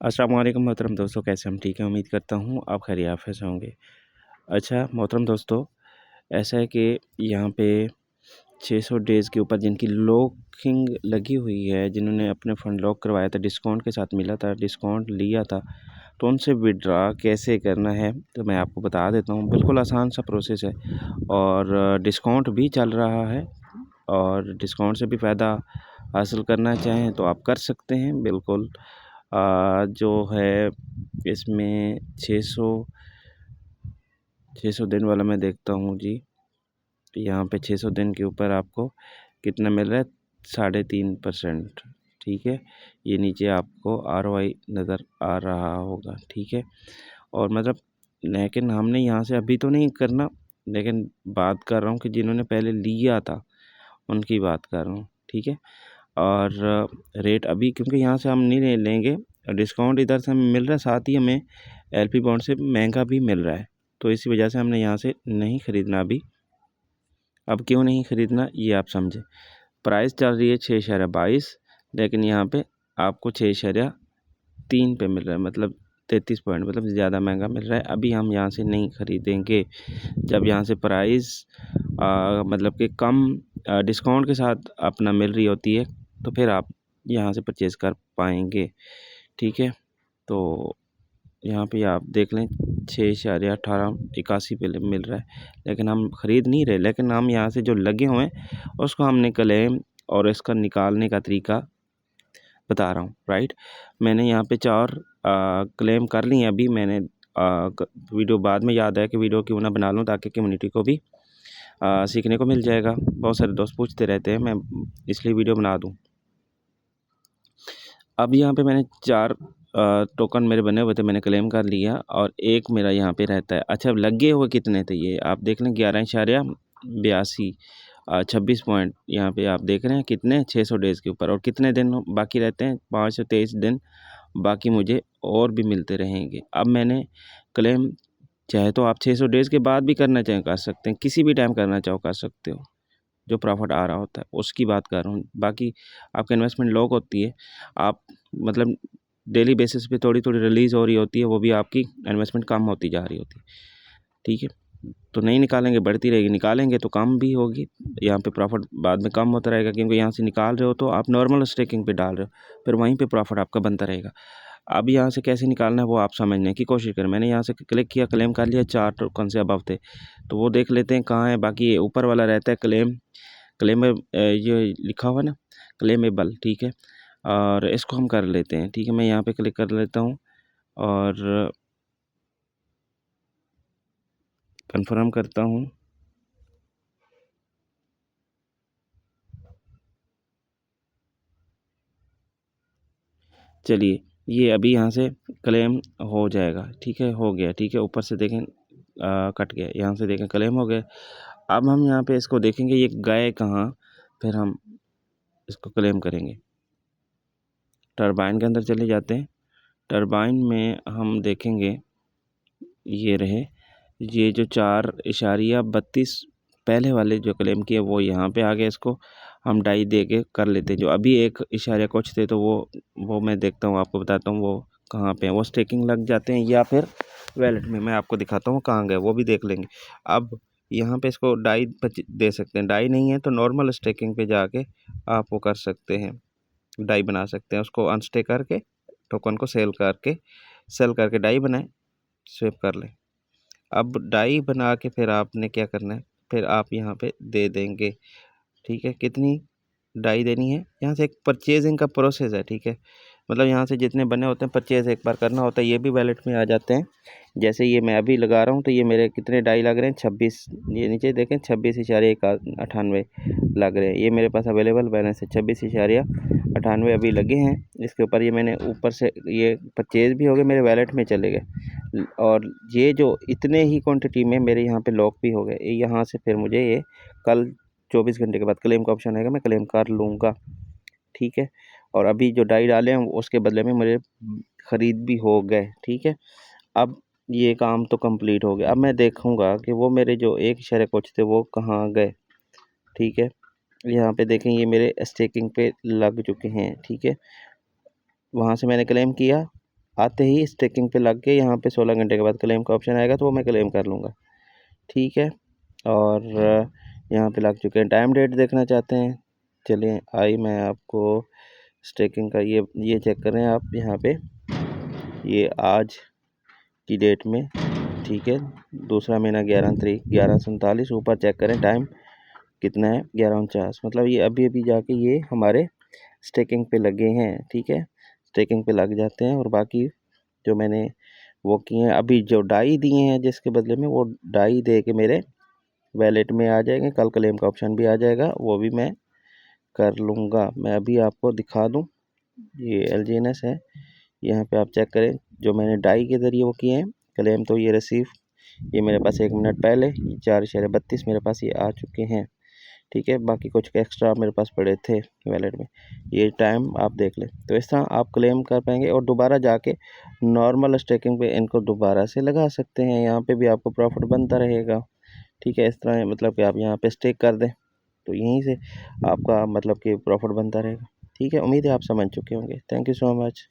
अस्सलाम वालेकुम मोहतरम दोस्तों, कैसे हम ठीक हैं। उम्मीद करता हूँ आप खैरियत से होंगे। अच्छा मोहतरम दोस्तों, ऐसा है कि यहाँ पे 600 डेज़ के ऊपर जिनकी लॉकिंग लगी हुई है, जिन्होंने अपने फ़ंड लॉक करवाया था, डिस्काउंट के साथ मिला था, डिस्काउंट लिया था, तो उनसे विथड्रॉ कैसे करना है तो मैं आपको बता देता हूँ। बिल्कुल आसान सा प्रोसेस है और डिस्काउंट भी चल रहा है और डिस्काउंट से भी फ़ायदा हासिल करना चाहें तो आप कर सकते हैं बिल्कुल। जो है इसमें 600 दिन वाला मैं देखता हूँ जी। यहाँ पे 600 दिन के ऊपर आपको कितना मिल रहा है, 3.5%। ठीक है, ये नीचे आपको ROI नज़र आ रहा होगा। ठीक है, और मतलब लेकिन हमने यहाँ से अभी तो नहीं करना, लेकिन बात कर रहा हूँ कि जिन्होंने पहले लिया था उनकी बात कर रहा हूँ। ठीक है, और रेट अभी क्योंकि यहाँ से हम नहीं लेंगे, डिस्काउंट इधर से हमें मिल रहा है, साथ ही हमें LP बॉन्ड से महंगा भी मिल रहा है, तो इसी वजह से हमने यहाँ से नहीं ख़रीदना अभी। अब क्यों नहीं ख़रीदना ये आप समझें। प्राइस चल रही है 6.22, लेकिन यहाँ पे आपको 6.3 पे मिल रहा है, मतलब 33 पॉइंट, मतलब ज़्यादा महंगा मिल रहा है। अभी हम यहाँ से नहीं ख़रीदेंगे। जब यहाँ से प्राइस मतलब कि कम डिस्काउंट के साथ अपना मिल रही होती है तो फिर आप यहाँ से परचेज़ कर पाएंगे। ठीक है, तो यहाँ पे आप देख लें 6.1881 पे मिल रहा है, लेकिन हम ख़रीद नहीं रहे। लेकिन हम यहाँ से जो लगे हुए हैं उसको हमने क्लेम और इसका निकालने का तरीका बता रहा हूँ। राइट, मैंने यहाँ पे 4 क्लेम कर लिए अभी। मैंने वीडियो बाद में याद आया कि वीडियो क्यों ना बना लूँ ताकि कम्युनिटी को भी सीखने को मिल जाएगा। बहुत सारे दोस्त पूछते रहते हैं, मैं इसलिए वीडियो बना दूँ। अब यहाँ पे मैंने 4 टोकन मेरे बने हुए थे, मैंने क्लेम कर लिया और एक मेरा यहाँ पे रहता है। अच्छा, लगे हुए कितने थे ये आप देख लें, 11.82 26 पॉइंट यहाँ पे आप देख रहे हैं कितने, 600 डेज़ के ऊपर। और कितने दिन बाकी रहते हैं, 5 से 23 दिन बाकी मुझे और भी मिलते रहेंगे। अब मैंने क्लेम, चाहे तो आप 600 डेज़ के बाद भी करना चाहें कर सकते हैं, किसी भी टाइम करना चाहो कर सकते हो, जो प्रॉफिट आ रहा होता है उसकी बात कर रहा हूँ। बाकी आपकी इन्वेस्टमेंट लॉक होती है, आप मतलब डेली बेसिस पे थोड़ी थोड़ी रिलीज़ हो रही होती है, वो भी आपकी इन्वेस्टमेंट कम होती जा रही होती है। ठीक है, तो नहीं निकालेंगे बढ़ती रहेगी, निकालेंगे तो कम भी होगी, यहाँ पे प्रॉफिट बाद में कम होता रहेगा, क्योंकि यहाँ से निकाल रहे हो तो आप नॉर्मल स्टेकिंग पे डाल रहे हो, फिर वहीं पे प्रॉफिट आपका बनता रहेगा। अब यहाँ से कैसे निकालना है वो आप समझने की कोशिश करें। मैंने यहाँ से क्लिक किया, क्लेम कर लिया, 4 टोकन से अबव थे, तो वो देख लेते हैं कहाँ है। बाकी ये ऊपर वाला रहता है क्लेम ये लिखा हुआ ना, क्लेमेबल। ठीक है, और इसको हम कर लेते हैं। ठीक है, मैं यहाँ पे क्लिक कर लेता हूँ और कंफर्म करता हूँ। चलिए, ये अभी यहाँ से क्लेम हो जाएगा। ठीक है, हो गया। ठीक है, ऊपर से देखें कट गया, यहाँ से देखें क्लेम हो गया। अब हम यहाँ पे इसको देखेंगे ये गए कहाँ, फिर हम इसको क्लेम करेंगे। टरबाइन के अंदर चले जाते हैं, टरबाइन में हम देखेंगे ये रहे, ये जो 4.32 पहले वाले जो क्लेम किए वो यहाँ पे आ गए। इसको हम डाई दे के कर लेते हैं। जो अभी 1 कुछ थे तो वो मैं देखता हूँ, आपको बताता हूँ वो कहाँ पे हैं। वो स्टेकिंग लग जाते हैं या फिर वैलेट में, मैं आपको दिखाता हूँ कहाँ गए, वो भी देख लेंगे। अब यहाँ पे इसको डाई दे सकते हैं, डाई नहीं है तो नॉर्मल स्टेकिंग पे जाके आप वो कर सकते हैं, डाई बना सकते हैं। उसको अनस्टेक करके टोकन को सेल करके डाई बनाए, स्वेप कर लें। अब डाई बना के फिर आपने क्या करना है, फिर आप यहाँ पे दे देंगे। ठीक है, कितनी डाई देनी है, यहाँ से एक परचेजिंग का प्रोसेस है। ठीक है, मतलब यहाँ से जितने बने होते हैं परचेज़ एक बार करना होता है, ये भी वैलेट में आ जाते हैं। जैसे ये मैं अभी लगा रहा हूँ तो ये मेरे कितने डाई लग रहे हैं, 26, ये नीचे देखें 26.98 लग रहे हैं। ये मेरे पास अवेलेबल बैलेंस है 26.98 अभी लगे हैं इसके ऊपर। ये मैंने ऊपर से ये परचेज़ भी हो गए, मेरे वैलेट में चले गए, और ये जो इतने ही क्वान्टिटी में मेरे यहाँ पर लॉक भी हो गए। यहाँ से फिर मुझे ये कल 24 घंटे के बाद क्लेम का ऑप्शन आएगा, मैं क्लेम कर लूँगा। ठीक है, और अभी जो डाई डाले हैं उसके बदले में मुझे ख़रीद भी हो गए। ठीक है, अब ये काम तो कंप्लीट हो गया। अब मैं देखूँगा कि वो मेरे जो 1 कुछ थे वो कहाँ गए। ठीक है, यहाँ पे देखें ये मेरे स्टेकिंग पे लग चुके हैं। ठीक है, वहाँ से मैंने क्लेम किया, आते ही स्टेकिंग पे लग के यहाँ पे 16 घंटे के बाद क्लेम का ऑप्शन आएगा तो वो मैं क्लेम कर लूँगा। ठीक है, और यहाँ पे लग चुके हैं। टाइम डेट देखना चाहते हैं, चलिए मैं आपको स्टेकिंग का ये चेक करें आप यहाँ पे, ये आज की डेट में, ठीक है, दूसरा महीना 11 तारीख 11:47, ऊपर चेक करें टाइम कितना है 11:49, मतलब ये अभी जाके ये हमारे स्टेकिंग पे लगे हैं। ठीक है, स्टेकिंग पे लग जाते हैं और बाकी जो मैंने वो किए हैं, अभी जो डाई दिए हैं जिसके बदले में, वो डाई दे के मेरे वैलेट में आ जाएंगे। कल क्लेम का ऑप्शन भी आ जाएगा, वो भी मैं कर लूँगा। मैं अभी आपको दिखा दूँ, ये LGNS है, यहाँ पे आप चेक करें जो मैंने डाई के ज़रिए वो किए हैं क्लेम, तो ये रिसीव, ये मेरे पास 1 मिनट पहले 4.32 मेरे पास ये आ चुके हैं। ठीक है, बाकी कुछ एक्स्ट्रा मेरे पास पड़े थे वैलेट में, ये टाइम आप देख लें। तो इस तरह आप क्लेम कर पाएंगे और दोबारा जाके नॉर्मल स्टेकिंग पे इनको दोबारा से लगा सकते हैं, यहाँ पे भी आपको प्रॉफिट बनता रहेगा। ठीक है, इस तरह मतलब कि आप यहाँ पे स्टेक कर दें तो यहीं से आपका मतलब कि प्रॉफिट बनता रहेगा। ठीक है, उम्मीद है आप समझ चुके होंगे। Thank you so much.